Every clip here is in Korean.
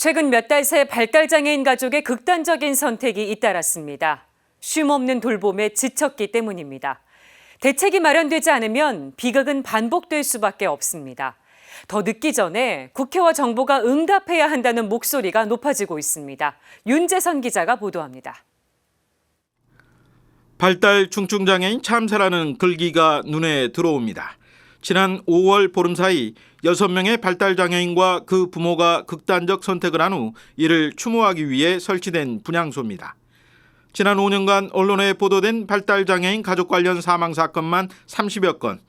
최근 몇 달 새 발달장애인 가족의 극단적인 선택이 잇따랐습니다. 쉼없는 돌봄에 지쳤기 때문입니다. 대책이 마련되지 않으면 비극은 반복될 수밖에 없습니다. 더 늦기 전에 국회와 정부가 응답해야 한다는 목소리가 높아지고 있습니다. 윤재선 기자가 보도합니다. 발달 중증장애인 참사라는 글귀가 눈에 들어옵니다. 지난 5월 보름 사이 6명의 발달장애인과 그 부모가 극단적 선택을 한 후 이를 추모하기 위해 설치된 분향소입니다. 지난 5년간 언론에 보도된 발달장애인 가족 관련 사망 사건만 30여 건,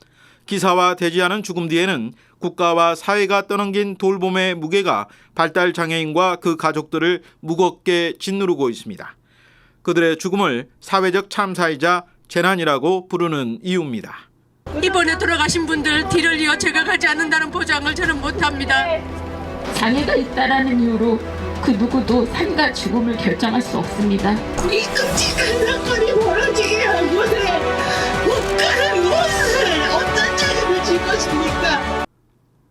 기사화되지 않은 죽음 뒤에는 국가와 사회가 떠넘긴 돌봄의 무게가 발달장애인과 그 가족들을 무겁게 짓누르고 있습니다. 그들의 죽음을 사회적 참사이자 재난이라고 부르는 이유입니다. 이번에 돌아가신 분들 뒤를 이어 제가 가지 않는다는 보장을 저는 못합니다. 장애가 있다라는 이유로 그 누구도 삶과 죽음을 결정할 수 없습니다. 이 끔찍한 사건이 벌어지게 한 곳에 국가는 무엇을 어떤 책임을 질 것입니까?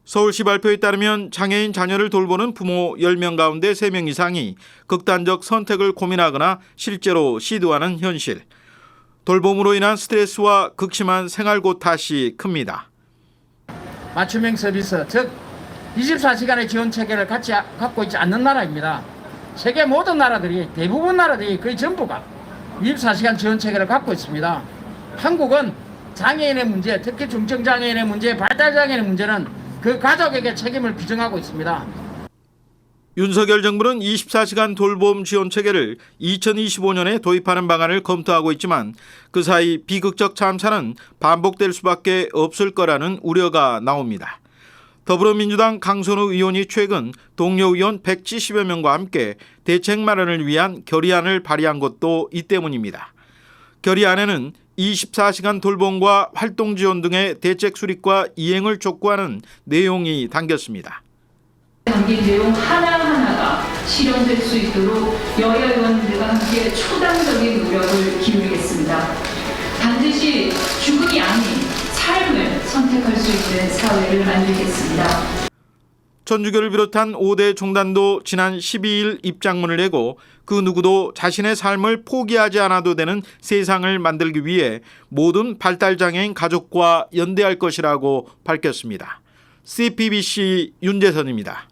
서울시 발표에 따르면 장애인 자녀를 돌보는 부모 10명 가운데 3명 이상이 극단적 선택을 고민하거나 실제로 시도하는 현실. 돌봄으로 인한 스트레스와 극심한 생활고 탓이 큽니다. 맞춤형 서비스, 즉 24시간의 지원 체계를 갖고 있지 않는 나라입니다. 세계 모든 나라들이, 대부분 나라들이 거의 전부가 24시간 지원 체계를 갖고 있습니다. 한국은 장애인의 문제, 특히 중증장애인의 문제, 발달장애인의 문제는 그 가족에게 책임을 규정하고 있습니다. 윤석열 정부는 24시간 돌봄 지원 체계를 2025년에 도입하는 방안을 검토하고 있지만 그 사이 비극적 참사는 반복될 수밖에 없을 거라는 우려가 나옵니다. 더불어민주당 강선우 의원이 최근 동료 의원 170여 명과 함께 대책 마련을 위한 결의안을 발의한 것도 이 때문입니다. 결의안에는 24시간 돌봄과 활동 지원 등의 대책 수립과 이행을 촉구하는 내용이 담겼습니다. 담긴 내용 하나하나가 실현될 수 있도록 여야 의원들과 함께 초당적인 노력을 기울이겠습니다. 반드시 죽음이 아닌 삶을 선택할 수 있는 사회를 만들겠습니다. 천주교를 비롯한 5대 종단도 지난 12일 입장문을 내고 그 누구도 자신의 삶을 포기하지 않아도 되는 세상을 만들기 위해 모든 발달장애인 가족과 연대할 것이라고 밝혔습니다. CPBC 윤재선입니다.